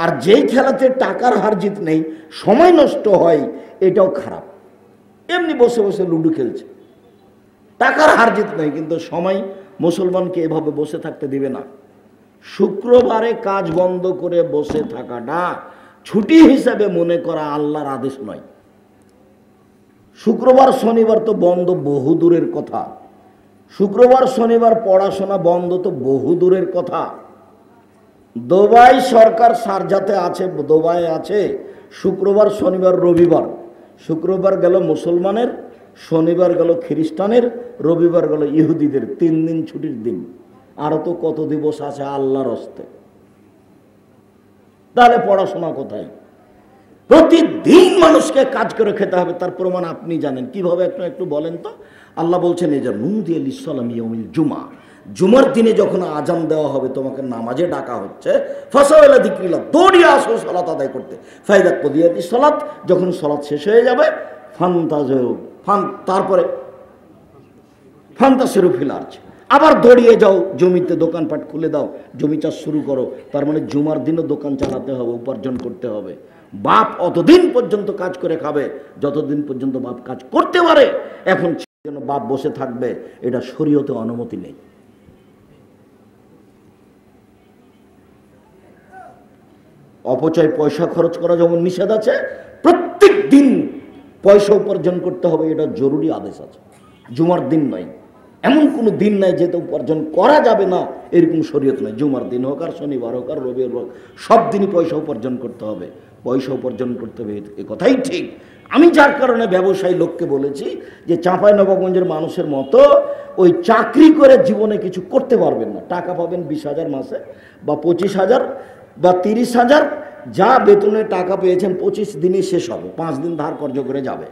আর যেই খেলাতে টাকার হার জিত নেই, সময় নষ্ট হয়, এটাও খারাপ। এমনি বসে বসে লুডো খেলছে, টাকার হার জিত নেই, কিন্তু সময় মুসলমানকে এভাবে বসে থাকতে দিবে না। শুক্রবারে কাজ বন্ধ করে বসে থাকাটা ছুটি হিসাবে মনে করা আল্লাহর আদেশ নয়। শুক্রবার শনিবার তো বন্ধ বহু দূরের কথা, শুক্রবার শনিবার পড়াশোনা বন্ধ তো বহু দূরের কথা। দুবাই সরকার শারজাতে আছে, দুবাই আছে, শুক্রবার শনিবার রবিবার, শুক্রবার গেল মুসলমানের, শনিবার গেল খ্রিস্টানের, রবিবার গেল ইহুদিদের, 3 দিন ছুটির দিন। আরো তো কত দিবস আছে আল্লাহর হস্তে। তাহলে পড়াশোনা কোথায়? প্রতিদিন মানুষকে কাজ করে খেতে হবে, তার প্রমাণ আপনি জানেন কিভাবে, একটু বলেন তো। আল্লাহ বলছেন এই যে নুদি আলিসালাম ইয়াউমিল জুমা, জুমার দিনে যখন আজান দেওয়া হবে, তোমাকে নামাজে ডাকা হচ্ছে, ফাসাওয়ালা যিকরিল্লাহ, দৌড়িয়ে আসো সালাত আদায় করতে। ফাইদা কুদিয়াতিস সালাত, যখন সালাত শেষ হয়ে যাবে, তারপরে ফান্তাসিরু ফিল আরজ, আবার দৌড়িয়ে যাও জমিতে, দোকানপাট খুলে দাও, জমি চাষ শুরু করো। তার মানে জুমার দিনও দোকান চালাতে হবে, উপার্জন করতে হবে। বাপ অতদিন পর্যন্ত কাজ করে খাবে যতদিন পর্যন্ত বাপ কাজ করতে পারে। এখন যেন বাপ বসে থাকবে, এটা শরীয়তে অনুমতি নেই। অপচয় পয়সা খরচ করা যেমন নিষেধ আছে, প্রত্যেক দিন পয়সা উপার্জন করতে হবে, এটা জরুরি আদেশ আছে। জুমার দিন নয়, এমন কোনো দিন নাই যেটা উপার্জন করা যাবে না, এরকম শরীয়ত নয়। জুমার দিন হোক আর শনিবার হোক আর রবিবার হোক, সব দিনই পয়সা উপার্জন করতে হবে, পয়সা উপার্জন করতে হবে, এ কথাই ঠিক। আমি যার কারণে ব্যবসায়ী লোককে বলেছি যে চাঁপাইনবাবগঞ্জের মানুষের মতো ওই চাকরি করে জীবনে কিছু করতে পারবেন না। টাকা পাবেন 20,000 মাসে, বা 25,000 বা 30,000, যা বেতনে টাকা পেয়েছেন 25 দিনই শেষ হবে, 5 দিন ধার কর্জ করে যাবে।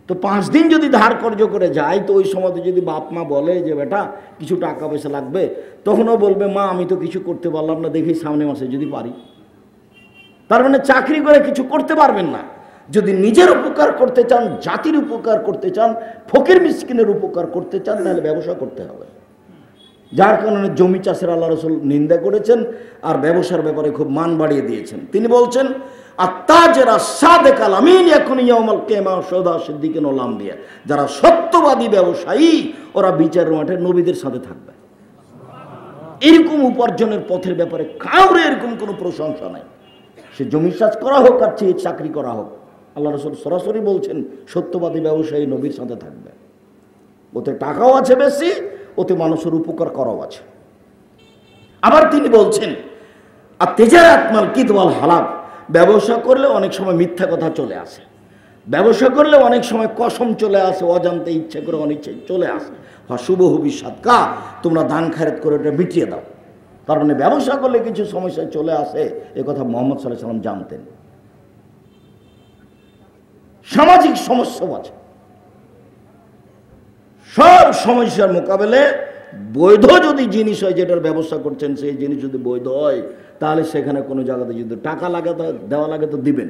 তো 5 দিন যদি ধার কর্জ করে যায়, তো ওই সময় যদি বাপ মা বলে যে বেটা কিছু টাকা পয়সা লাগবে, তখনও বলবে মা আমি তো কিছু করতে পারলাম না, দেখি সামনে মাসে যদি পারি। তার মানে চাকরি করে কিছু করতে পারবেন না। যদি নিজের উপকার করতে চান, জাতির উপকার করতে চান, ফকির মিসকিনের উপকার করতে চান, তাহলে ব্যবসা করতে হবে। যার কারণে জমি চাষের আল্লাহ রাসূল নিন্দা করেছেন, আর ব্যবসার ব্যাপারে খুব মান বাড়িয়ে দিয়েছেন। তিনি বলছেন আত্তাজেরা সাদেকাল আমিন এখন ইয়াউমাল কিয়ামা শুহাদা সিদ্দিকিন ওয়াল আম্বিয়া, যারা সত্যবাদী ব্যবসায়ী, ওরা বিচারের মাঠে নবীদের সাথে থাকবে। এরকম উপার্জনের পথের ব্যাপারে কাউরে এরকম কোনো প্রশংসা নাই, সে জমি চাষ করা হোক আর চেয়ে চাকরি করা হোক। আল্লাহ রাসূল সরাসরি বলছেন সত্যবাদী ব্যবসায়ী নবীর সাথে থাকবে। ওতে টাকাও আছে বেশি, ওতে মানুষের উপকার করাও আছে। আবার তিনি বলছেন আর তেজারাত মাল কিদওয়াল হালাব, ব্যবসা করলে অনেক সময় মিথ্যা কথা চলে আসে, ব্যবসা করলে অনেক সময় কসম চলে আসে, অজান্তে ইচ্ছে করে অনিচ্ছে চলে আসে। শুভ হুবি সাদকা, তোমরা দান খায়রাত করে এটা মিটিয়ে দাও। তার মানে ব্যবসা করলে কিছু সমস্যা চলে আসে, এ কথা মুহাম্মদ সাল্লাল্লাহু আলাইহি ওয়াসাল্লাম জানতেন। সামাজিক সমস্যাও আছে, সব সমস্যার মোকাবেলে বৈধ যদি জিনিস হয়, যেটার ব্যবস্থা করছেন সেই জিনিস যদি বৈধ হয়, তাহলে সেখানে কোনো জায়গাতে যদি টাকা লাগে দেওয়া লাগে তো দিবেন।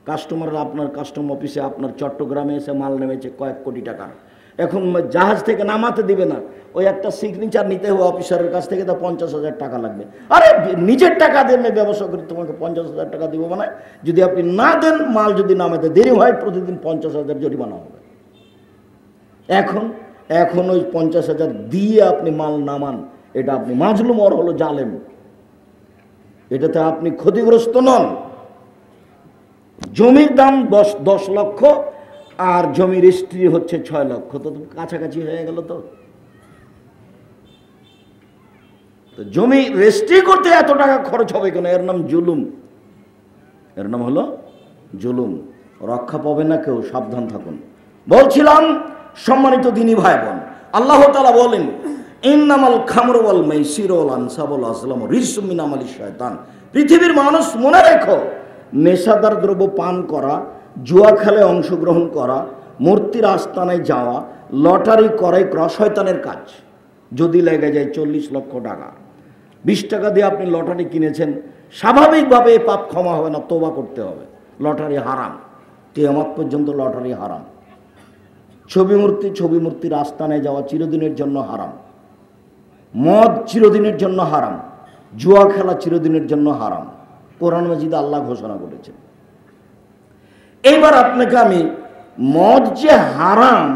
কাস্টমাররা আপনার কাস্টম অফিসে আপনার চট্টগ্রামে এসে মাল নেমেছে কয়েক কোটি টাকা, এখন জাহাজ থেকে নামাতে দিবে না, ওই একটা সিগনেচার নিতে হবে অফিসারের কাছ থেকে, তা 50,000 টাকা লাগবে। আরে নিজের টাকা দিয়ে ব্যবসা করি, তোমাকে 50,000 টাকা দিব মানে, যদি আপনি না দেন, মাল যদি নামাতে দেরি হয়, প্রতিদিন 50,000 জরিমানা হবে। এখন ওই 50,000 দিয়ে আপনি মাল নামান, এটা আপনি মাজলুম, ওর হলো জালেম, এটাতে আপনি ক্ষতিগ্রস্ত নন। জমির দাম 10 লক্ষ আর জমির রেজিস্ট্রি হচ্ছে 6 লক্ষ, তো কাছাকাছি হয়ে গেল। তো জমি রেজিস্ট্রি করতে এত টাকা খরচ হবে কেন? এর নাম জুলুম, এর নাম হলো জুলুম। রক্ষা পাবে না কেউ, সাবধান থাকুন। বলছিলাম সম্মানিত দিনী ভাই বোন, আল্লাহ তাআলা বলেন ইন্নামাল খামরু ওয়াল মাইসিরু ওয়াল আনসাবু ওয়াল আজলামু রিজসুম মিন আমালিশ শয়তান। পৃথিবীর মানুষ মনে রেখো, নেশাদার দ্রব্য পান করা, জুয়া খেলায় অংশগ্রহণ করা, মূর্তির আস্তানায় যাওয়া, লটারি ক্রয় করা শয়তানের কাজ। যদি লেগে যায় 40 লক্ষ টাকা, 20 টাকা দিয়ে আপনি লটারি কিনেছেন, স্বাভাবিকভাবে এই পাপ ক্ষমা হবে না, তওবা করতে হবে। লটারি হারাম, কিয়ামত পর্যন্ত লটারি হারাম। ছবি মূর্তির আস্তানায় যাওয়া চিরদিনের জন্য হারাম, মদ চিরদিনের জন্য হারাম, জুয়া খেলা চিরদিনের জন্য হারাম। কোরআন মাজিদে আল্লাহ ঘোষণা করেছেন। এইবার আপনাকে আমি মদ যে হারাম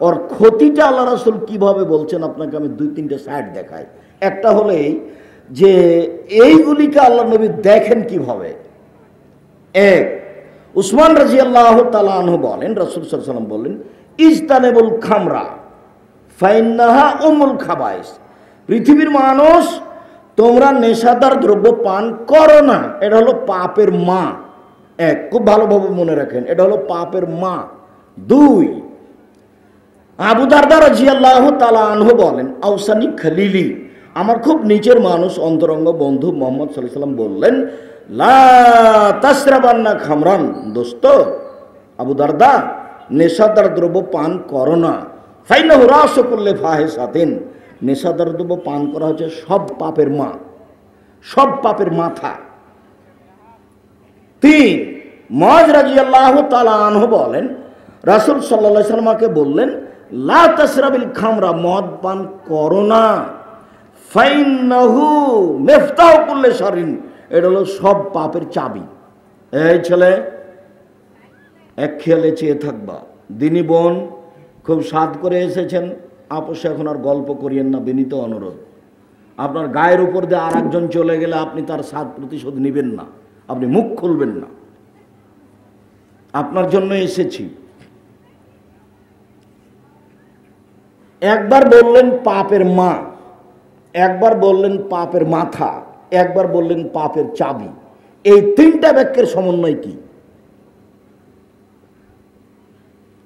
ওর ক্ষতিটা আল্লাহ রাসূল কিভাবে বলছেন আপনাকে আমি 2-3টে সাইড দেখাই। একটা হলে যে এইগুলিকে আল্লাহ নবী দেখেন কিভাবে। এক, উসমান রাদিয়াল্লাহু তাআলা আনহু বলেন, রাসূল সাল্লাল্লাহু আলাইহি ওয়াসাল্লাম বলেন, ইজতানিবুল খামরা ফাইন্নাহা উমুল খাবাইস। পৃথিবীর মানুষ, তোমরা নেশাদার দ্রব্য পান করো না, এটা হলো পাপের মা। এক, খুব ভালোভাবে মনে রাখেন, এটা হলো পাপের মা। দুই, আবু দারদা রাদিয়াল্লাহু তাআলা আনহু বলেন, আউসানি খলিলি, আমার খুব নিচের মানুষ, অন্তরঙ্গ বন্ধু মুহাম্মদ সাল্লাল্লাহু আলাইহি ওয়াসাল্লাম বললেন, লা তাশরাবান্না খামরান, দোস্ত আবু দারদা, নেশাদার দ্রব্য পান করো না। ফাইনাহু রাসু কুল্লি ফাহিশাতিন, নেশাদার দ্রব্য পান করা হচ্ছে সব পাপের মা, সব পাপের মাথা। তিন, মুআয রাদিয়াল্লাহু তাআলা আনহু বলেন, রাসূল সাল্লাল্লাহু আলাইহি ওয়াসাল্লামকে বললেন, লা তাশরাবিল খামরা, মদ পান করো না। ফাইন্নাহু মিফতাহু কুল্লি শাররিন, এটা হলো সব পাপের চাবি। এই ছেলে, এক খেয়ালে চেয়ে থাকবা। দিনী বোন, খুব স্বাদ করে এসেছেন, আপোষে এখন আর গল্প করিয়েন না, বিনীত অনুরোধ। আপনার গায়ের উপর দিয়ে আর একজন চলে গেলে আপনি তার স্বাদ প্রতিশোধ নেবেন না, আপনি মুখ খুলবেন না। আপনার জন্য এসেছি। একবার বললেন পাপের মা, একবার বললেন পাপের মাথা, একবার বললেন পাপের চাবি। এই তিনটা বাক্যের সমন্বয় কি?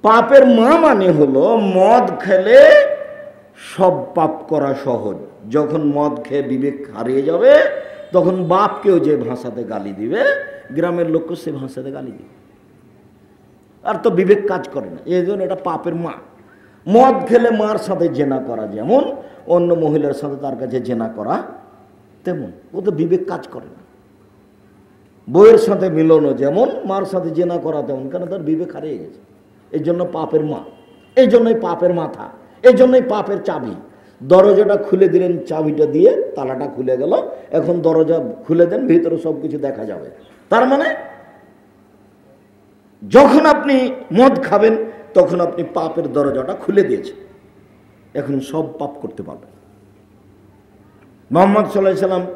পাপের মা মানে হলো মদ খেলে সব পাপ করা সহজ। যখন মদ খেয়ে বিবেক হারিয়ে যাবে, তখন বাপকেও যে ভাষাতে গালি দিবে, গ্রামের লোককে সে ভাষাতে গালি দিবে, আর তো বিবেক কাজ করে না। এই জন্য এটা পাপের মা। মদ খেলে মার সাথে জেনা করা যেমন, অন্য মহিলার সাথে তার কাছে জেনা করা তেমন, ও তো বিবেক কাজ করে না। বউয়ের সাথে মিলনও যেমন, মার সাথে জেনা করা তেমন, কেন তার বিবেক হারিয়ে গেছে। এই জন্য পাপের মা, এই জন্যই পাপের মাথা, এই জন্যই পাপের চাবি। দরজাটা খুলে দিলেন চাবিটা দিয়ে, তালাটা খুলে গেল, এখন দরজা খুলে দেন, ভিতরে সব কিছু দেখা যাবে। তার মানে যখন আপনি মদ খাবেন তখন আপনি পাপের দরজাটা খুলে দিয়েছেন, এখন সব পাপ করতে পারবেন। মুহাম্মদ সাল্লাল্লাহু আলাইহি ওয়াসাল্লাম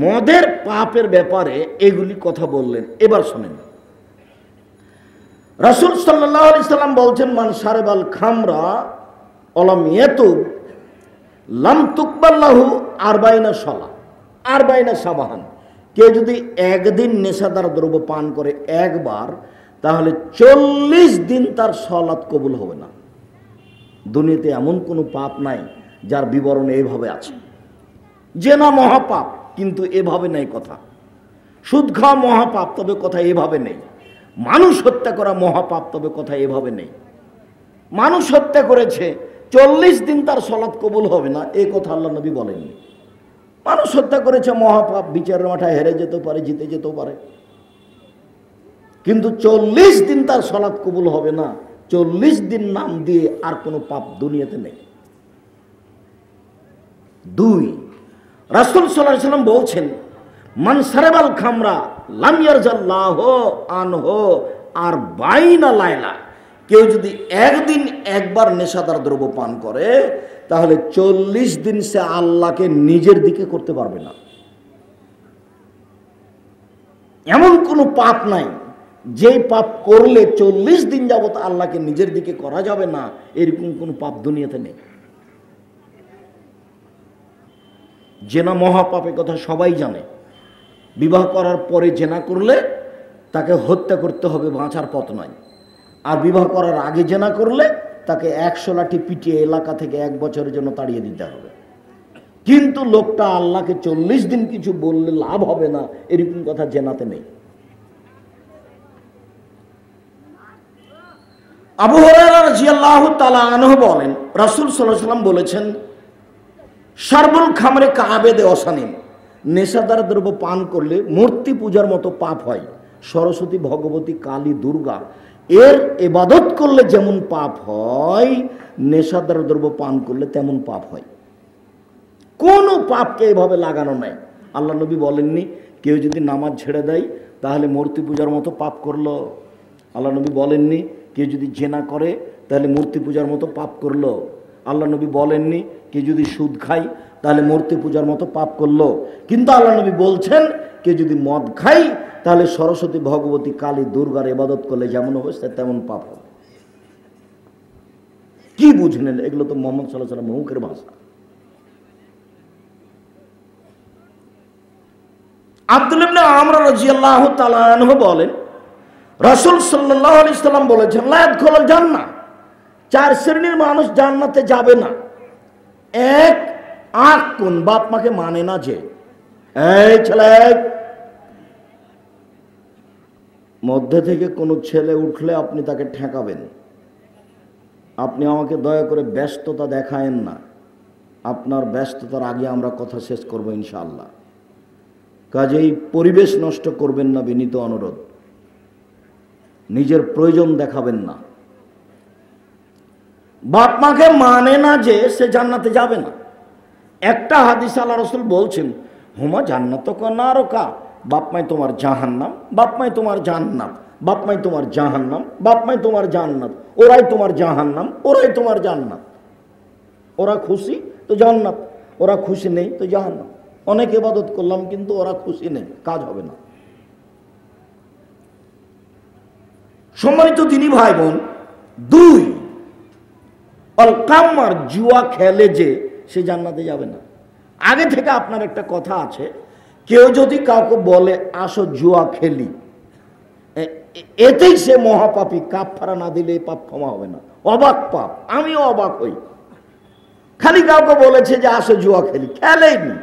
মদের পাপের ব্যাপারে এগুলি কথা বললেন। এবার শোনেন, রাসূল সাল্লাল্লাহু আলাইহি ওয়াসাল্লাম বলছেন, মান শারাবাল খামরা ওয়ালাম ইয়াতুব লাম তুকবাল লাহু 40 সালাহ 40 সাবাহান। কেউ যদি একদিন নেশাদার দ্রব্য পান করে একবার, তাহলে 40 দিন তার সালাত কবুল হবে না। দুনিয়াতে এমন কোনো পাপ নাই যার বিবরণ এইভাবে আছে। জেনা মহাপাপ, কিন্তু এভাবে নেই কথা। সুদ খাওয়া মহাপাপ, তবে কথা এভাবে নেই। মানুষ হত্যা করা মহাপাপ, তবে কথা এভাবে নেই। মানুষ হত্যা করেছে, 40 দিন তার সালাত কবুল হবে না, এই কথা আল্লাহ নবী বলেননি। মানুষ হত্যা করেছে মহাপাপ, বিচারের মাঠে হেরে যেতে পারে, জিতে যেতেও পারে, কিন্তু 40 দিন তার সালাত কবুল হবে না। 40 দিন নাম দিয়ে আর কোনো পাপ দুনিয়াতে নেই। দুই, রাসূল সাল্লাল্লাহু আলাইহি ওয়াসাল্লাম বলছেন, মান শারাবাল খামরা লাম ইয়ারজাল্লাহু আনহু 40 লাইলা। কেউ যদি একদিন একবার নেশাদার দ্রব্য পান করে, তাহলে 40 দিন সে আল্লাহকে নিজের দিকে করতে পারবে না। এমন কোনো পাপ নাই যেই পাপ করলে 40 দিন যাবত আল্লাহকে নিজের দিকে করা যাবে না, এরকম কোনো পাপ দুনিয়াতে নেই। জেনা মহাপাপের কথা সবাই জানে। বিবাহ করার পরে জেনা করলে তাকে হত্যা করতে হবে, বাঁচার পথ নয়। আর বিবাহ করার আগে জেনা করলে তাকে 100 লাঠি পিটিয়ে এলাকা থেকে 1 বছরের জন্য তাড়িয়ে দিতে হবে। কিন্তু লোকটা আল্লাহকে 40 দিন কিছু বললে লাভ হবে না, এরকম কথা জেনাতে নেই। আবু হুরায়রা রাদিয়াল্লাহু তাআলা আনহু বলেন, রাসূল সাল্লাল্লাহু আলাইহি ওয়াসাল্লাম বলেছেন, শারবুল খামরে কাবেদে অসানিন, নেশাদার দ্রব্য পান করলে মূর্তি পূজার মতো পাপ হয়। সরস্বতী, ভগবতী, কালী, দুর্গা এর ইবাদত করলে যেমন পাপ হয়, নেশাদার দ্রব্য পান করলে তেমন পাপ হয়। কোনো পাপকে এভাবে লাগানো নাই। আল্লাহ নবী বলেননি কেউ যদি নামাজ ছেড়ে দেয় তাহলে মূর্তি পূজার মতো পাপ করলো। আল্লাহ নবী বলেননি কেউ যদি জেনা করে তাহলে মূর্তি পূজার মতো পাপ করলো। আল্লাহ নবী বলেননি কেউ যদি সুদ খায় তাহলে মূর্তি পূজার মতো পাপ করলো। কিন্তু আল্লাহ নবী বলছেন কেউ যদি মদ খায় তাহলে সরস্বতী, ভগবতী, কালী, দুর্গার ইবাদত করলে যেমন হবে সে তেমন পাপ হবে। কি বুঝলেন? এগুলো তো মুহাম্মদ সাল্লাল্লাহু আলাইহি ওয়াসাল্লাম মুখের ভাষা। আব্দুল্লাহ ইবনে আমর রাদিয়াল্লাহু তাআলা আনহু বলেন, রাসূল সাল্লাল্লাহু আলাইহি ওয়াসাল্লাম বলেছেন, লা ইয়াদখুলুল জান্নাহ, 4 শ্রেণীর মানুষ জান্নাতে যাবে না। এক, আকুন, বাপ মাকে মানে না যে। এই ছেলে, মধ্যে থেকে কোনো ছেলে উঠলে আপনি তাকে ঠেকাবেন। আপনি আমাকে দয়া করে ব্যস্ততা দেখায়েন না। আপনার ব্যস্ততার আগে আমরা কথা শেষ করব ইনশাআল্লাহ। কাজেই পরিবেশ নষ্ট করবেন না, বিনীত অনুরোধ। নিজের প্রয়োজন দেখাবেন না। বাপ মাকে মানে না যে সে জান্নাতে যাবে না। একটা হাদিস আল্লাহ রাসূল বলছেন, হুমা জান্নাত নারকা, বাপ মাই তোমার জাহান্নাম, বাপ মাই তোমার জান্নাত, বাপ মাই তোমার জাহান্নাম, বাপ মাই তোমার জান্নাত, ওরাই তোমার জাহান্নাম, ওরাই তোমার জান্নাত। ওরা খুশি তো জান্নাত, ওরা খুশি নেই তো জাহান্নাম। অনেক ইবাদত করলাম কিন্তু ওরা খুশি নেই, কাজ হবে না। সম্মানিত দিনী ভাই বোন, 2, অল কামার, জুয়া খেলে যে সে জান্নাতে যাবে না। আগে থেকে আপনার একটা কথা আছে, কেউ যদি কাউকে বলে আসো জুয়া খেলি, এতেই সে মহাপাপী, কাফারা না দিলে এই পাপ ক্ষমা হবে না। অবাক পাপ। আমিও অবাক হই। খালি কাউকে বলেছে যে আসো জুয়া খেলি, খেলেইনি।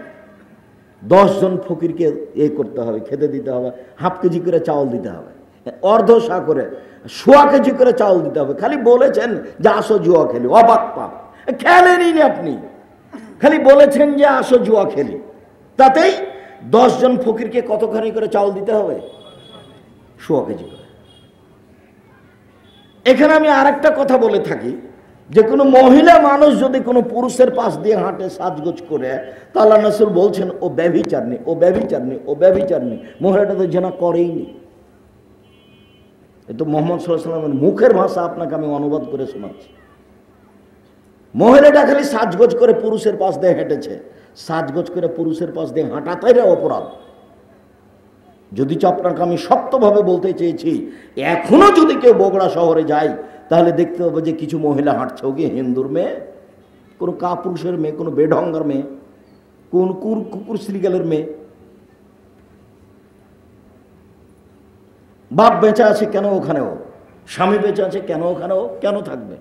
10 জন ফকিরকে করতে হবে, খেতে দিতে হবে, হাফ কেজি করে চাউল দিতে হবে, অর্ধ সা করে, 1.25 কেজি করে চাউল দিতে হবে। খালি বলেছেন যে আসো জুয়া খেলি, অবাক পাপ। খেলেনি আপনি, খালি বলেছেন যে আসো জুয়া খেলি। তাতেই 10 জন ফকিরকে কতখানি করে চাউল দিতে হবে? 1.25 কেজি করে। এখানে আমি আরেকটা কথা বলে থাকি, যে কোনো মহিলা মানুষ যদি কোনো পুরুষের পাশ দিয়ে হাঁটে সাজগোজ করে, তা আল্লাহ রাসূল বলছেন ও ব্যভিচারিণী, ও ব্যভিচারিণী, ও ব্যভিচারিণী। মহিলাটা তো জেনা করেইনি। এ তো মুহাম্মদ সাল্লাল্লাহু আলাইহি ওয়াসাল্লামের মুখের ভাষা আপনাকে আমি অনুবাদ করে শোনাচ্ছি। মহিলাটা খালি সাজগোজ করে পুরুষের পাশ দিয়ে হেঁটেছে। সাজগোজ করে পুরুষের পাশ দিয়ে হাঁটাটাই অপরাধ। যদি আপনাকে আমি শক্তভাবে বলতে চেয়েছি, এখনো যদি কেউ বগুড়া শহরে যায় তাহলে দেখতে হবে যে কিছু মহিলা হাঁটছে, ও কি হিন্দুর মেয়ে, কোনো কাপুরুষের মেয়ে, কোনো বেঢঙ্গার মেয়ে, কোন কুকুর শ্রীগালের মেয়ে। বাপ বেঁচে আছে কেন ওখানেও, স্বামী বেঁচে আছে কেন ওখানেও, কেন থাকবে?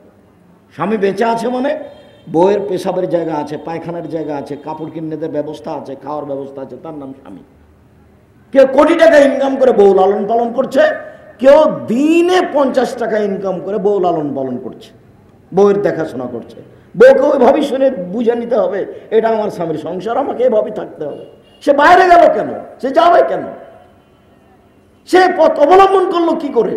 স্বামী বেঁচে আছে মানে বউয়ের পেশাবের জায়গা আছে, পায়খানার জায়গা আছে, কাপড় কিনতে ব্যবস্থা আছে, খাওয়ার ব্যবস্থা আছে, তার নাম স্বামী। কেউ কোটি টাকা ইনকাম করে বউ লালন পালন করছে, কেউ দিনে 50 টাকা ইনকাম করে বউ লালন পালন করছে, বউয়ের দেখাশোনা করছে। বউকে ওইভাবেই শুনে বুঝে নিতে হবে এটা আমার স্বামীর সংসার, আমাকে এভাবেই থাকতে হবে। সে বাইরে গেল কেন? সে যাবে কেন? সে পথ অবলম্বন করলো কি করে?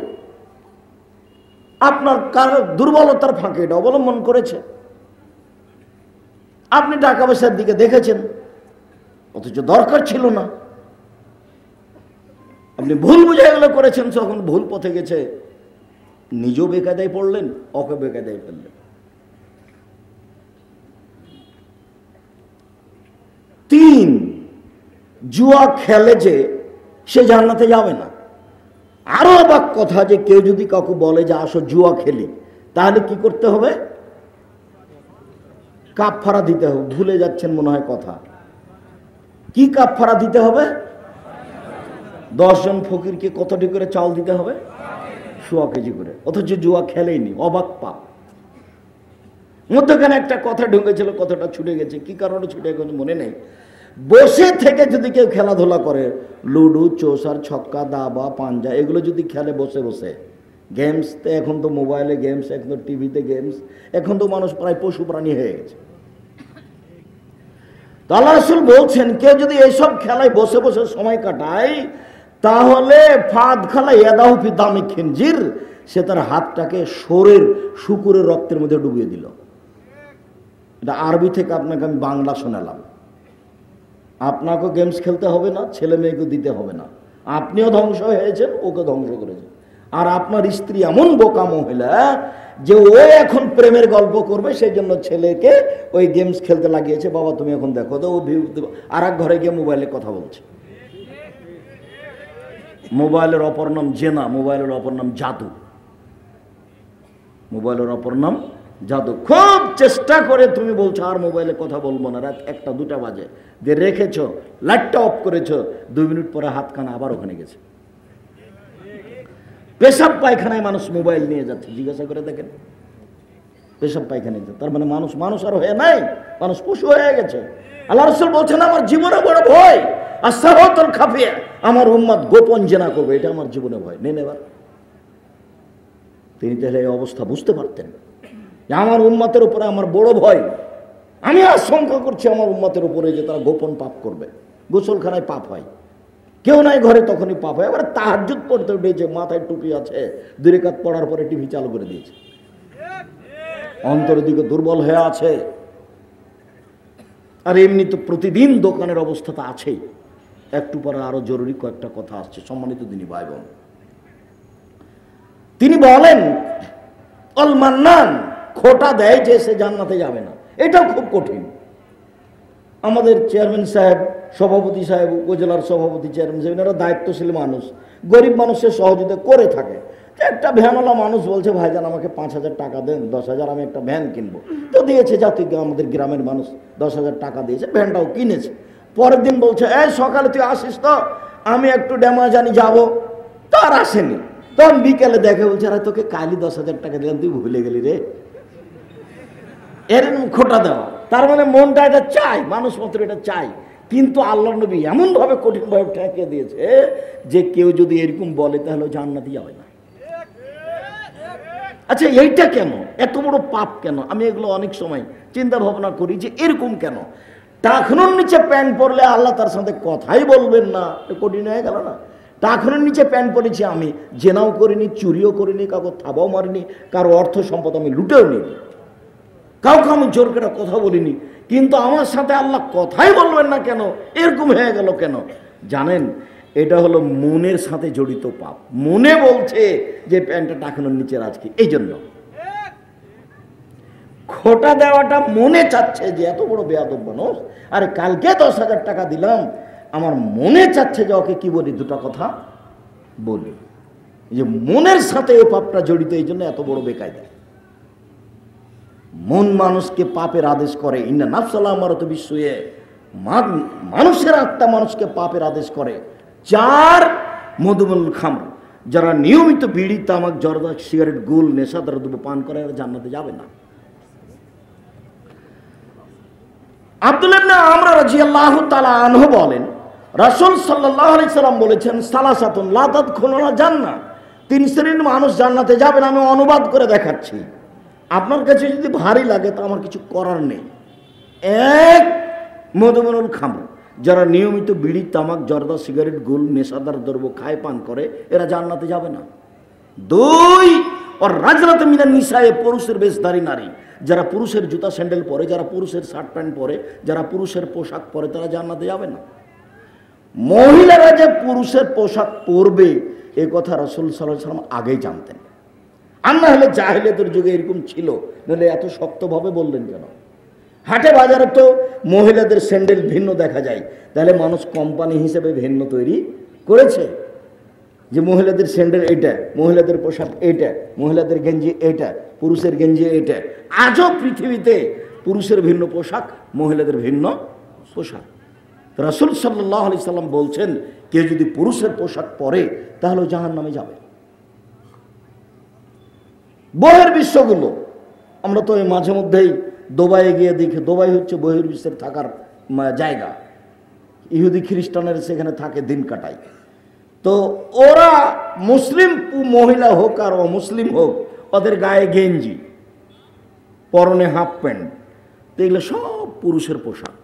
আপনার কারো দুর্বলতার ফাঁকে এটা অবলম্বন করেছে। আপনি টাকা পয়সার দিকে দেখেছেন, অথচ দরকার ছিল না। আপনি ভুল বুঝে এগুলো করেছেন, যখন ভুল পথে গেছে নিজেও বেকায়দায় পড়লেন, ওকে বেকায়দায় ফেললেন। 3, জুয়া খেলে যে সে জান্নাতে যাবে না। আরো অবাক কথা, যে কেউ যদি কাউকে বলে যে আসো জুয়া খেলি, তাহলে কি করতে হবে? কাফারা দিতে হবে। ভুলে যাচ্ছেন মনে হয় কথা। কি কাফারা দিতে হবে? 10 জন ফকিরকে কতটি করে চাউল দিতে হবে? 1.25 কেজি করে। অথচ জুয়া খেলেইনি, অবাক পাপ। মধ্যখানে একটা কথা ঢুকেছিল, কথাটা ছুটে গেছে, কি কারণে ছুটে গেছে মনে নেই। বসে থেকে যদি কেউ খেলাধুলা করে, লুডু, চৌসার, ছক্কা, দাবা, পাঞ্জা, এগুলো যদি খেলে বসে বসে, গেমস তো এখন তো মোবাইলে গেমস, এখন তো টিভিতে গেমস, এখন তো মানুষ প্রায় পশু প্রাণী হয়ে গেছে। তো আল্লাহ রাসূল বলছেন কেউ যদি এইসব খেলায় বসে বসে সময় কাটায়, তাহলে ফাদ খালা ইয়াদাহু ফি দামি খিনজির, সে তার হাতটাকে শোরের শুকুরের রক্তের মধ্যে ডুবিয়ে দিল। এটা আরবি থেকে আপনাকে আমি বাংলা শোনালাম। আপনাকেও গেমস খেলতে হবে না, ছেলে মেয়েকেও দিতে হবে না, আপনিও ধ্বংস হয়েছেন, ওকে ধ্বংস করেছেন। আর আপনার স্ত্রী এমন বোকা মহিলা যে ও এখন প্রেমের গল্প করবে, সেই জন্য ছেলেকে ওই গেমস খেলতে লাগিয়েছে, বাবা তুমি এখন দেখো তো, ও ভিউ আর এক ঘরে গিয়ে মোবাইলে কথা বলছে। মোবাইলের অপর নাম জেনা, মোবাইলের অপর নাম জাদু, মোবাইলের অপর নাম জাদু। খুব চেষ্টা করে তুমি বলছো আর মোবাইলে কথা বলবো না, রাত 1টা 2টা বাজে, যে রেখেছো, লাইটটা অফ করেছো, 2 মিনিট পরে হাত কানা আবার ওখানে গেছে। পেশাব পায়খানায় মানুষ মোবাইল নিয়ে যাচ্ছে, জিজ্ঞাসা করে দেখেন, পেশাব পায়খানায় যাচ্ছে, তার মানে মানুষ আর হয়ে নাই, মানুষ পশু হয়ে গেছে। আল্লাহ রাসূল বলছেন আমার জীবনে বড় ভয়, আস-সাহওয়াতুল খাফিয়া, আমার উম্মত গোপন জেনা করবে, এটা আমার জীবনে ভয়। নেন এবার, তিনি তাহলে এই অবস্থা বুঝতে পারতেন যে আমার উম্মতের উপরে আমার বড় ভয়, আমি আশঙ্কা করছি আমার উম্মতের উপরে যে তারা গোপন পাপ করবে। গোসলখানায় পাপ হয়, কেউ নাই ঘরে, তখনই পাপ হয়। এবার তাহাজ্জুদ পড়তে উঠেছে, মাথায় টুপি আছে, 2 রাকাত পড়ার পরে টিভি চালু করে দিয়েছে, অন্তরের দিকে দুর্বল হয়ে আছে। আর এমনি তো প্রতিদিন দোকানের অবস্থা তো আছেই। একটু পরে আরো জরুরি কয়েকটা কথা আসছে। সম্মানিত দিনী ভাই বোন, তিনি বলেন অল মান্নান, খোটা দেয় যে সে জান্নাতে যাবে না, এটাও খুব কঠিন। আমাদের চেয়ারম্যান সাহেব, সভাপতি সাহেব, উপজেলার সভাপতি, চেয়ারম্যান সাহেব, এরা দায়িত্বশীল মানুষ, গরিব মানুষের সহযোগিতা করে থাকে। একটা ভ্যানওয়ালা মানুষ বলছে ভাইজান আমাকে 5,000 টাকা দেন, 10,000 আমি একটা ভ্যান কিনবো। তো দিয়েছে, জাতি আমাদের গ্রামের মানুষ 10,000 টাকা দিয়েছে, ভ্যানটাও কিনেছে। পরের দিন বলছে এই সকালে তুই আসিস তো, আমি একটু ড্যামাজানি যাবো। তো আর আসেনি। তখন বিকেলে দেখে বলছে আরে তোকে কালই 10,000 টাকা দিলাম, তুই ভুলে গেলি রে। এরকম খোটা দেওয়া, তার মানে মনটা এটা চাই, মানুষ মাত্র এটা চাই। কিন্তু আল্লাহর নবী এমন ভাবে কঠিনভাবে ঠেকিয়ে দিয়েছে যে কেউ যদি এরকম বলে তাহলে জান্নাতে যাবে না। আচ্ছা এইটা কেন, এত বড় পাপ কেন? আমি এগুলো অনেক সময় চিন্তা ভাবনা করি যে এরকম কেন। টাকনুর নিচে প্যান্ট পরলে আল্লাহ তার সাথে কথাই বলবেন না, কঠিন হয়ে গেল না? টাকনুর নিচে প্যান্ট পরেছি আমি, জেনাও করিনি, চুরিও করিনি, কাউকে থাবাও মারিনি, কারো অর্থ সম্পদ আমি লুটেও নিইনি, কাউকে আমি জোর করে কথা বলিনি, কিন্তু আমার সাথে আল্লাহ কথাই বলবেন না কেন? এরকম হয়ে গেল কেন জানেন? এটা হলো মনের সাথে জড়িত পাপ। মনে বলছে যে প্যান্টটা টাকানোর নিচে আজকে, এই জন্য খোটা দেওয়াটা মনে চাচ্ছে যে এত বড় বেয়াদব মানুষ, আরে কালকে 10,000 টাকা দিলাম, আমার মনে চাচ্ছে যে ওকে কি বলি, 2টা কথা বলি। যে মনের সাথে এই পাপটা জড়িত, এই জন্য এত বড় বেকায়দা। মন মানুষকে পাপের আদেশ করে, ইন্না নাফসাল্লাহ আমারত বিশ্বয়ে, মানুষের আত্মা মানুষকে পাপের আদেশ করে। 4 মধুমল খামর, যারা নিয়মিত বিড়ি, তামাক, জর্দা, সিগারেট, গুল, নেশাদার দ্রব্য পান করে এরা জান্নাতে যাবে না। আব্দুল্লাহ ইবনে আমর রাদিয়াল্লাহু তাআলা আনহু বলেন রাসূল সাল্লাল্লাহু আলাইহি সাল্লাম বলেছেন সালাসাতুন লা তাদখুলুনা জান্নাহ, 3 শ্রেণীর মানুষ জান্নাতে যাবে না। আমি অনুবাদ করে দেখাচ্ছি, আপনার কাছে যদি ভারী লাগে তো আমার কিছু করার নেই। 1 মধুমনুল খামর, যারা নিয়মিত বিড়ি, তামাক, জর্দা, সিগারেট, গুল, নেশাদার দ্রব্য খায়, পান করে, এরা জান্নাতে যাবে না। 2 আর রাজরাতে মিনান নিসায়ে, পুরুষের বেশধারী নারী, যারা পুরুষের জুতা স্যান্ডেল পরে, যারা পুরুষের শার্ট প্যান্ট পরে, যারা পুরুষের পোশাক পরে, তারা জান্নাতে যাবে না। মহিলারা যে পুরুষের পোশাক পরবে এ কথা রাসূল সাল্লাল্লাহু আলাইহি ওয়াসাল্লাম আগেই জানতেন। আর না হলে জাহেলিয়াতের যুগে এরকম ছিল, নাহলে এত শক্তভাবে বললেন কেন? হাটে বাজারে তো মহিলাদের স্যান্ডেল ভিন্ন দেখা যায়, তাহলে মানুষ কোম্পানি হিসেবে ভিন্ন তৈরি করেছে যে মহিলাদের স্যান্ডেল এইটা, মহিলাদের পোশাক এইটা, মহিলাদের গেঞ্জি এইটা, পুরুষের গেঞ্জি এইটা। আজও পৃথিবীতে পুরুষের ভিন্ন পোশাক, মহিলাদের ভিন্ন পোশাক। রাসূল সাল্লাল্লাহু আলাইহি সাল্লাম বলছেন কেউ যদি পুরুষের পোশাক পরে তাহলে জাহান্নামে যাবে। বহির্বিশ্বগুলো, আমরা তো মাঝে মধ্যেই দুবাইয়ে গিয়ে দেখি, দুবাই হচ্ছে বহির্বিশ্বের থাকার জায়গা, ইহুদি খ্রিস্টানের সেখানে থাকে, দিন কাটায়। তো ওরা মুসলিম মহিলা হোক আর অমুসলিম হোক, ওদের গায়ে গেঞ্জি, পরনে হাফ প্যান্ট, তো এগুলো সব পুরুষের পোশাক।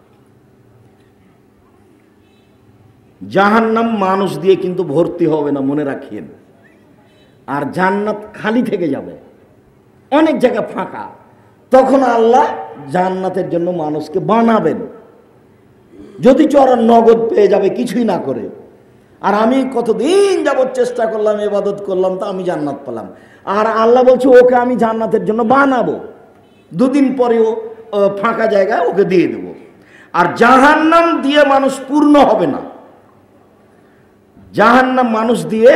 জাহান্নাম মানুষ দিয়ে কিন্তু ভর্তি হবে না, মনে রাখিয়েন। আর জান্নাত খালি থেকে যাবে, অনেক জায়গা ফাঁকা। তখন আল্লাহ জান্নাতের জন্য মানুষকে বানাবেন। যদি চড়ার নগদ পেয়ে যাবে কিছুই না করে। আর আমি কতদিন যাবত চেষ্টা করলাম, ইবাদত করলাম, তো আমি জান্নাত পেলাম। আর আল্লাহ বলছে ওকে আমি জান্নাতের জন্য বানাবো, দুদিন পরেও ফাঁকা জায়গায় ওকে দিয়ে দেব। আর জাহান্নাম দিয়ে মানুষ পূর্ণ হবে না, জাহান্নাম মানুষ দিয়ে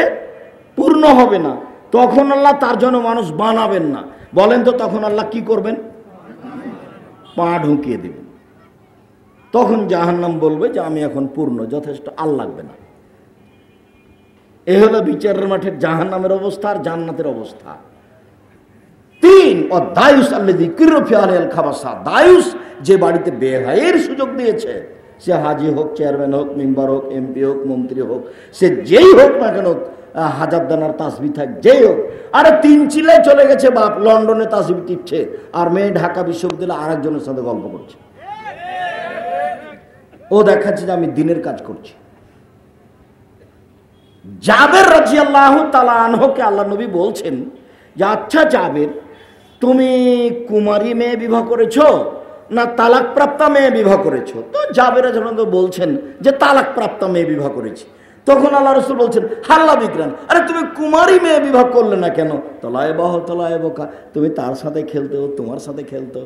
পূর্ণ হবে না। তখন আল্লাহ তার জন্য মানুষ বানাবেন না। বলেন তো তখন আল্লাহ কি করবেন? পা ঢুকিয়ে দেবেন। তখন জাহান্নাম বলবে যে আমি এখন পূর্ণ, যথেষ্ট, আর লাগবে না। এ হলো বিচারের মাঠের জাহান্নামের অবস্থা আর জান্নাতের অবস্থা। 3 দায়ুস আল্লাযী কিরফি আলাইহিল খাবাসা, দায়ুস যে বাড়িতে বেহায়ের সুযোগ দিয়েছে, সে হাজি হোক, চেয়ারম্যান হোক, মেম্বার হোক, এমপি হোক, মন্ত্রী হোক, সে যেই হোক না কেন, হাজার দানার তাসবিহ থাক, যেই হোক। আরে 3 চিল্লায় চলে গেছে বাপ, লন্ডনে তাসবিহ টিপছে, আর মেয়ে ঢাকা বিশ্ববিদ্যালয়ে আরেকজনের সাথে গল্প করছে। ও দেখাচ্ছে যে আমি দিনের কাজ করছি। জাবের রাদিয়াল্লাহু তাআলা আনহুকে আল্লাহ নবী বলছেন যে আচ্ছা জাবের, তুমি কুমারী মেয়ে বিবাহ করেছো না তালাক প্রাপ্তা মেয়ে বিবাহ করেছো? তো জাবের রাদিয়াল্লাহু বলছেন যে তালাক প্রাপ্তা মেয়ে বিবাহ করেছি। তখন আল্লাহ রাসূল বলছেন হাল্লা বিকরান, আরে তুমি কুমারী মেয়ে বিবাহ করলে না কেন? তলায় বাহ তলায় বোকা, তুমি তার সাথে খেলতে, তোমার সাথে খেলতো।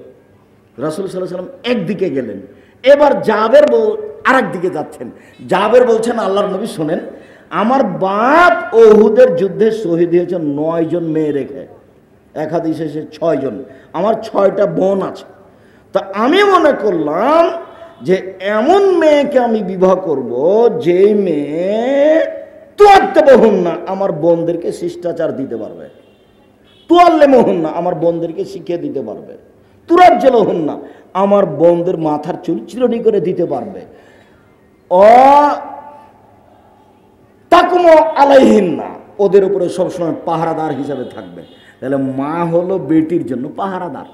রাসূল সাল্লাল্লাহু আলাইহি ওয়াসাল্লাম একদিকে গেলেন, এবার জাবের আরেক দিকে যাচ্ছেন। জাবের বলছেন আল্লাহর নবী শোনেন, আমার বাপ উহুদের যুদ্ধে শহীদ হয়েছে 9 জন মেয়ে রেখে, এক হাদিসে 6 জন। আমার 6টা বোন আছে। তা আমি মনে করলাম যে এমন মেয়েকে আমি বিবাহ করব যেই মেয়ে তোয়াত্তে বহুন না, আমার বোনদেরকে শিষ্টাচার দিতে পারবে, তোয়াল্লে মোহন না, আমার বোনদেরকে শিখিয়ে দিতে পারবে, তুরাজ্জেল হন না, আমার বোনদের মাথার চুল চিরনি করে দিতে পারবে, তাকুমো আলাইহিন না, ওদের উপরে সবসময় পাহারাদার হিসাবে থাকবে। তাহলে মা হলো বেটির জন্য পাহারাদার,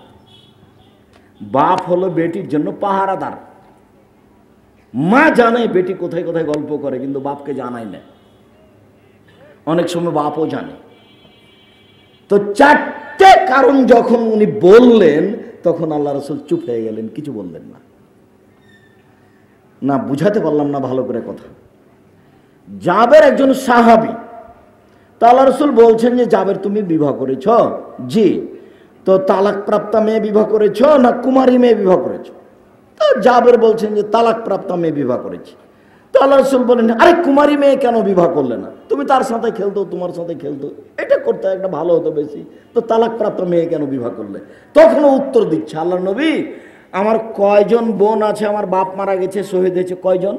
বাপ হলো বেটির জন্য পাহারাদার। মা জানে বেটি কোথায় কোথায় গল্প করে, কিন্তু বাপকে জানায় না। অনেক সময় বাপও জানে। তো 4টে কারণ যখন উনি বললেন, তখন আল্লাহ রাসূল চুপ হয়ে গেলেন, কিছু বললেন না। না বুঝাতে পারলাম না ভালো করে কথা। জাবের একজন সাহাবী, তো আল্লাহ রাসূল বলছেন যে জাবের তুমি বিবাহ করেছ? জি। তো তালাক প্রাপ্তা মেয়ে বিবাহ করেছ না কুমারী মেয়ে বিবাহ করেছ? তো জাবের বলছেন যে তালাক প্রাপ্তা মেয়ে বিবাহ করেছি। তো আল্লাহ রাসূল বলেন আরে কুমারী মেয়ে কেন বিবাহ করলে না? তুমি তার সাথে খেলতো, তোমার সাথে খেলতো, এটা করতে একটা ভালো হতো বেশি, তো তালাক প্রাপ্ত মেয়ে কেন বিবাহ করলে? তখনও উত্তর দিচ্ছে আল্লাহ নবী, আমার কয়জন বোন আছে, আমার বাপ মারা গেছে, শহীদ হয়েছে কয়জন?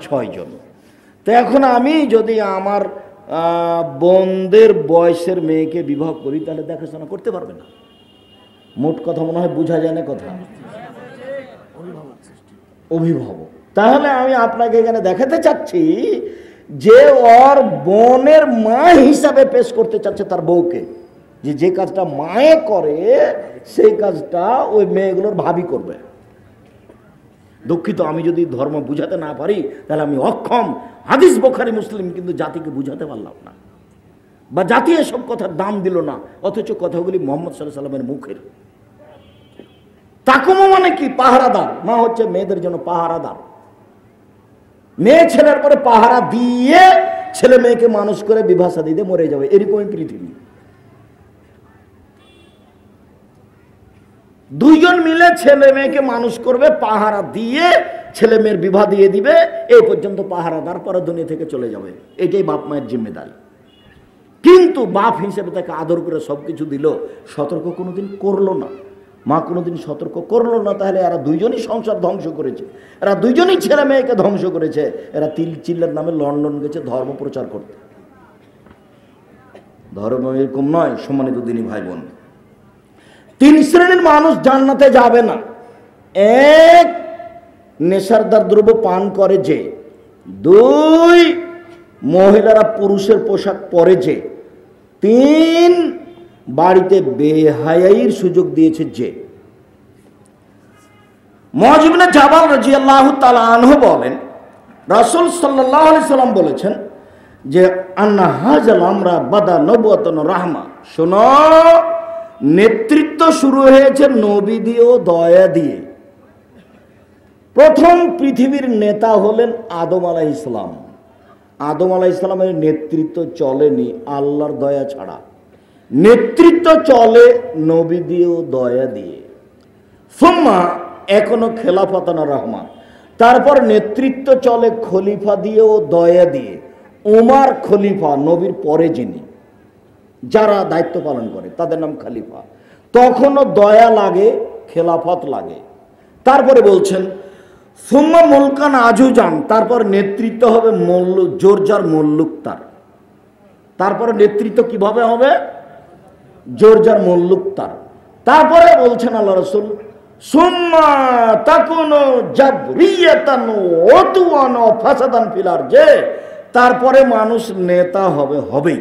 6 জন। তো এখন আমি যদি আমার বোনদের বয়সের মেয়েকে বিবাহ করি, তাহলে দেখাশোনা করতে পারবে না। মোট কথা মনে হয় বোঝা যায় না কথা, অভিভাবক। তাহলে আমি আপনাকে এখানে দেখাতে চাচ্ছি যে ওর বোনের মা হিসাবে পেশ করতে চাচ্ছে তার বউকে, যে যে কাজটা মায়ে করে সেই কাজটা ওই মেয়েগুলোর ভাবি করবে। দুঃখিত, আমি যদি ধর্ম বুঝাতে না পারি তাহলে আমি অক্ষম। হাদিস বুখারী মুসলিম কিন্তু জাতিকে বুঝাতে পারলাম না, বা জাতি এসব কথার দাম দিল না, অথচ কথাগুলি মুহাম্মদ সাল্লাল্লাহু আলাইহি ওয়াসাল্লামের মুখের। তাকুমো মানে কি? পাহারাদার। মা হচ্ছে মেয়েদের জন্য পাহারাদার। মেয়ে ছেলের পরে পাহারা দিয়ে ছেলে মেয়েকে মানুষ করে বিবাহ শাদীতে মরে যাবে, এরকমই পৃথিবী। 2 জন মিলে ছেলে মেয়েকে মানুষ করবে, পাহারা দিয়ে ছেলে মেয়ের বিবাহ দিয়ে দিবে, এই পর্যন্ত পাহারাদার, পরে দুনিয়া থেকে চলে যাবে। এটাই বাপ মায়ের জিম্মেদারি। কিন্তু বাপ হিসেবে তাকে আদর করে সবকিছু দিল, সতর্ক কোনোদিন করলো না। মা কোনোদিন সতর্ক করলো না, তাহলে এরা 2 জনই সংসার ধ্বংস করেছে, এরা 2 জনই ছেলে মেয়েকে ধ্বংস করেছে। এরা তিল চিল্লার নামে লন্ডন গেছে ধর্ম প্রচার করতে। ধর্ম এরকম নয় সম্মানিত দিনী ভাই বোন। 3 শ্রেণীর মানুষ জান্নাতে যাবে না। 1, নেশাদার দ্রব্য পান করে যে। 2, মহিলারা পুরুষের পোশাক পরে যে। 3, বাড়িতে বেহায়াইর সুযোগ দিয়েছে যে। মুআয ইবনে জাবাল রাদিয়াল্লাহু তাআলা আনহু বলেন, রাসূল সাল্লাল্লাহু আলাইহি সাল্লাম বলেছেন যে আন্না হাযাল আমরা বাদা নবুওয়াতুন রাহমা। শোনো, নেতৃত্ব শুরু হয়েছে নবী দিয়ে ও দয়া দিয়ে। প্রথম পৃথিবীর নেতা হলেন আদম আলাইহিস সালাম। আদম আলাইহিস সালামের নেতৃত্ব চলেনি আল্লাহর দয়া ছাড়া, নেতৃত্ব চলে নবী দিয়ে ও দয়া দিয়ে। সুম্মা এখনো খেলাফাতানা রহমান, তারপর নেতৃত্ব চলে খলিফা দিয়ে ও দয়া দিয়ে। উমার খলিফা, নবীর পরে যিনি, যারা দায়িত্ব পালন করে তাদের নাম খলিফা। তখনও দয়া লাগে, খেলাফত লাগে। তারপরে বলছেন সুম্মা মুলকান আজুজান, তারপর নেতৃত্ব হবে জোরজার মুল্লুক তার। তারপরে নেতৃত্ব কিভাবে হবে? জোরজার মুল্লুক তার। তারপরে বলছেন আল্লাহ রাসূল সুম্মা তাকুনু জাবরিয়াতান ওয়াতুয়ান ফাসাদান ফিল আরজে, তারপরে মানুষ নেতা হবে, হবেই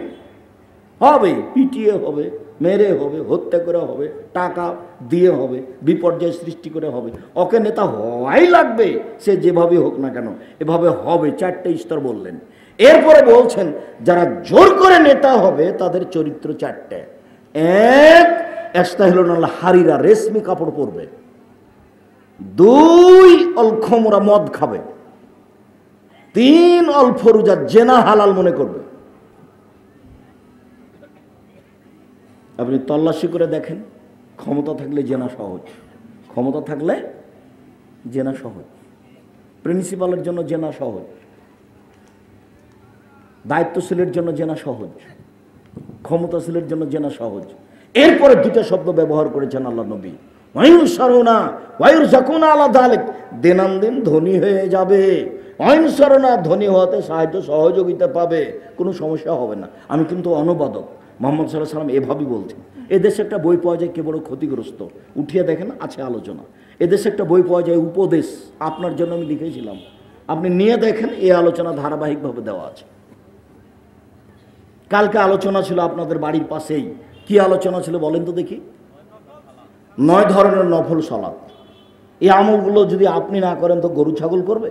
হবে, পিটিয়ে হবে, মেরে হবে, হত্যা করে হবে, টাকা দিয়ে হবে, বিপর্যয় সৃষ্টি করে হবে। ওকে নেতা হওয়াই লাগবে, সে যেভাবে হোক না কেন, এভাবে হবে। 4টে স্তর বললেন। এরপরে বলছেন যারা জোর করে নেতা হবে তাদের চরিত্র 4টে। এক, ইস্তাহিলুল হারিরা, রেশমি কাপড় পরবে। 2, অল খমরা, মদ খাবে। 3, অল ফরুজা, জেনা হালাল মনে করবে। আপনি তল্লাশি করে দেখেন, ক্ষমতা থাকলে জেনা সহজ, ক্ষমতা থাকলে জেনা সহজ, প্রিন্সিপালের জন্য জেনা সহজ, দায়িত্বশীলের জন্য জেনা সহজ, ক্ষমতাশীলের জন্য জেনা সহজ। এরপরে 2টা শব্দ ব্যবহার করেছেন আল্লাহ নবী, ওয়ায়ুসারুনা ওয়ায়ুরযাকুনা আলা যালিক, দিনান্দিন ধনী হয়ে যাবে। ওয়ায়ুসারুনা, ধনী হতে সাহায্য সহযোগিতা পাবে, কোনো সমস্যা হবে না। আমি কিন্তু অনুবাদক, মোহাম্মদ সাল্লাল্লাহু আলাইহি সাল্লাম এভাবেই বলছেন। এদেশে একটা বই পাওয়া যায়, কে বড় ক্ষতিগ্রস্ত, উঠিয়ে দেখেন, আছে আলোচনা। এদেশে একটা বই পাওয়া যায়, উপদেশ, আপনার জন্য আমি লিখেছিলাম, আপনি নিয়ে দেখেন, এই আলোচনা ধারাবাহিকভাবে দেওয়া আছে। কালকে আলোচনা ছিল আপনাদের বাড়ির পাশেই। কি আলোচনা ছিল বলেন তো দেখি? 9 ধরনের নফল সালাত। এই আমলগুলো যদি আপনি না করেন তো গরু ছাগল করবে?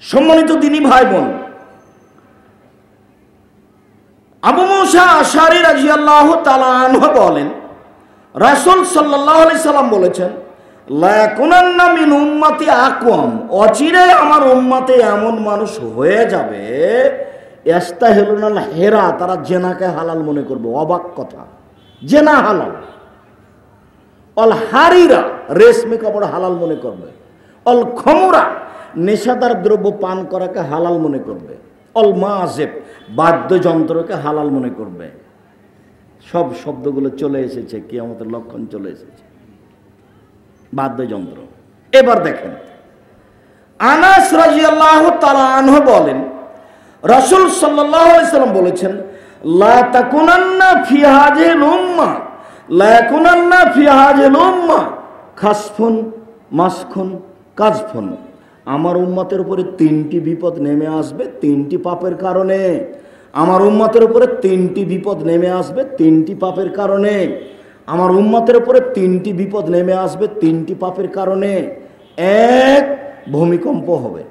সম্মানিত দ্বীনি ভাই বোন, আবু মুসা আশআরী রাদিয়াল্লাহু তাআলা আনহু বলেন, রাসূল সাল্লাল্লাহু আলাইহি সাল্লাম বলেছেন, লা ইয়াকুনান্না মিন উম্মতি আকওয়াম, অচিরে আমার উম্মতে এমন মানুষ হয়ে যাবে, ইস্তাহিলুনাল হেরা, তারা জেনাকে হালাল মনে করবে। অবাক কথা, জেনা হালাল। অল হারিরা, রেশমি কাপড় হালাল মনে করবে। অল খমরা, নেশাদার দ্রব্য পান করাকে হালাল মনে করবে। অল মাযিব, বাদ্যযন্ত্রকে হালাল মনে করবে। সব শব্দগুলো চলে এসেছে, কিয়ামতের লক্ষণ চলে এসেছে, বাদ্যযন্ত্র। এবার দেখেন, আনাস রাদিয়াল্লাহু তাআলা আনহু বলেন, রাসূল সাল্লাল্লাহু আলাইহি সাল্লাম বলেছেন, লা তাকুনান্না ফি হাযিহিল উম্মাহ, লা ইয়াকুনান্না ফি হাযিহিল উম্মাহ খাসফুন মাসখুন কাজফুন, আমার উম্মতের উপরে 3টি বিপদ নেমে আসবে 3টি পাপের কারণে। আমার উম্মতের উপরে 3টি বিপদ নেমে আসবে 3টি পাপের কারণে। আমার উম্মতের উপরে 3টি বিপদ নেমে আসবে 3টি পাপের কারণে। 1, ভূমিকম্প হবে।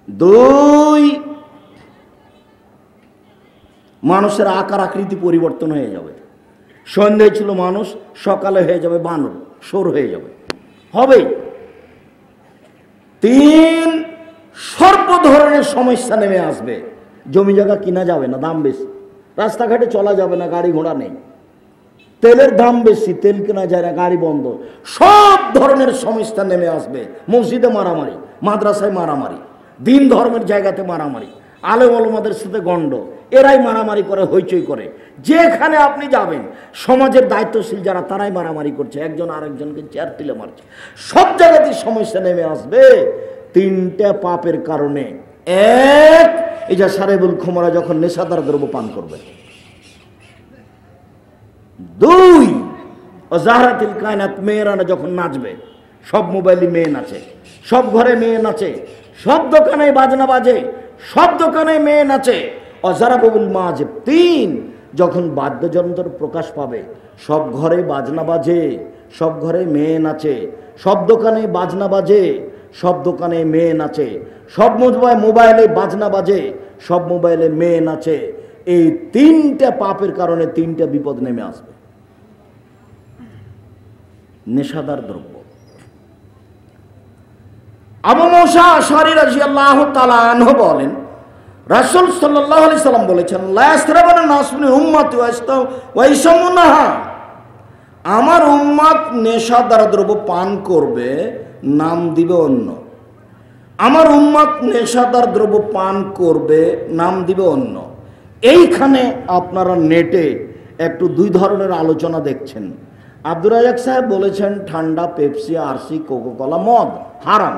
2, মানুষের আকার আকৃতি পরিবর্তন হয়ে যাবে। সন্ধ্যায় ছিল মানুষ, সকালে হয়ে যাবে বানর, শোর হয়ে যাবে, হবেই। 3, সর্ব ধরনের সমস্যা নেমে আসবে। জমি জায়গা কিনা যাবে না, দাম বেশি। রাস্তাঘাটে চলা যাবে না, গাড়ি ঘোড়া নেই। তেলের দাম বেশি, তেল কেনা যায় না, গাড়ি বন্ধ। সব ধরনের সমস্যা নেমে আসবে। মসজিদে মারামারি, মাদ্রাসায় মারামারি, দিন ধর্মের জায়গাতে মারামারি, আলেম ওলামাদের সাথে গন্ড, এরাই মারামারি করে, হইচই করে। যেখানে আপনি যাবেন, সমাজের দায়িত্বশীল যারা, তারাই মারামারি করছে, একজন আরেকজনকে চেয়ার তুলে মারছে। সব জায়গাতেই সমস্যা নেমে আসবে 3টে পাপের কারণে। 1, এই যে সারেবুল খুমরা, যখন নেশাদার দ্রব্য পান করবে। 2, জাহরাতিল কায়নাত, মেয়েরা যখন নাচবে। সব মোবাইলে মেয়ে নাচে, সব ঘরে মেয়ে নাচে, সব দোকানে বাজনা বাজে, সব দোকানে মেয়ে নাচে। অজারাবুল মাযিব, 3, যখন বাদ্যযন্ত্র প্রকাশ পাবে, সব ঘরে বাজনা বাজে, সব ঘরে মেয়ে নাচে, সব দোকানে বাজনা বাজে, সব দোকানে মেয়ে নাচে, সব মোবাইলে বাজনা বাজে, সব মোবাইলে মেয়ে নাচে। এই 3টে পাপের কারণে 3টে বিপদ নেমে আসবে। নেশাদার দ্রব্য। আবু মুসা আশআরী রাদিয়াল্লাহু তাআলা আনহু বলেন, রাসূল সাল্লাল্লাহু আলাইহি সাল্লাম বলেছেন, লা ইয়াসরাবানা নাস মিন উম্মতি ওয়া ইয়াশমুনাহা, আমার উম্মত নেশাদার দ্রব্য পান করবে, নাম দিবে অন্য। আমার উম্মত নেশাদার দ্রব্য পান করবে, নাম দিবে অন্য। এইখানে আপনারা নেটে একটু দুই ধরনের আলোচনা দেখছেন। আব্দুর রাজ্জাক সাহেব বলেছেন ঠান্ডা, পেপসি, আরসি, কোকাকোলা মদ হারাম।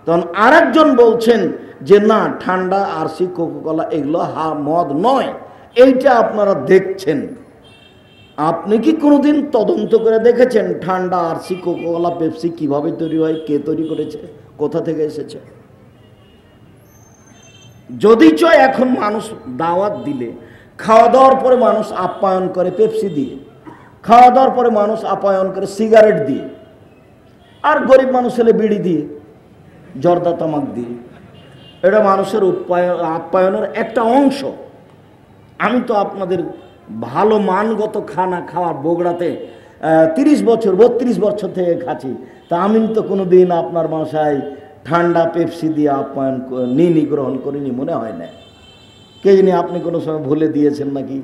তখন আরেকজন বলছেন যে না, ঠান্ডা, আরসি, কোকাকোলা এগুলো মদ নয়। এইটা আপনারা দেখছেন। আপনি কি কোনোদিন তদন্ত করে দেখেছেন ঠান্ডা, আরসি, কোকাকোলা, পেপসি কিভাবে তৈরি হয়, কে তৈরি করেছে, কোথা থেকে এসেছে? যদি চয় এখন মানুষ দাওয়াত দিলে খাওয়া দাওয়ার পরে মানুষ আপ্যায়ন করে পেপসি দিয়ে, খাওয়া দাওয়ার পরে মানুষ আপ্যায়ন করে সিগারেট দিয়ে, আর গরিব মানুষ হলে বিড়ি দিয়ে, জর্দা তামাক দিয়ে। এটা মানুষের আপ্যায়নের একটা অংশ। আমি তো আপনাদের ভালো মানগত খানা খাওয়ার বগুড়াতে 30 বছর 32 বছর থেকে খাচ্ছি, তা আমি তো কোনো দিন আপনার বাসায় ঠান্ডা পেপসি দিয়ে আপ্যায়ন গ্রহণ করিনি, মনে হয় না। কে জানি আপনি কোনো সময় ভুলে দিয়েছেন নাকি।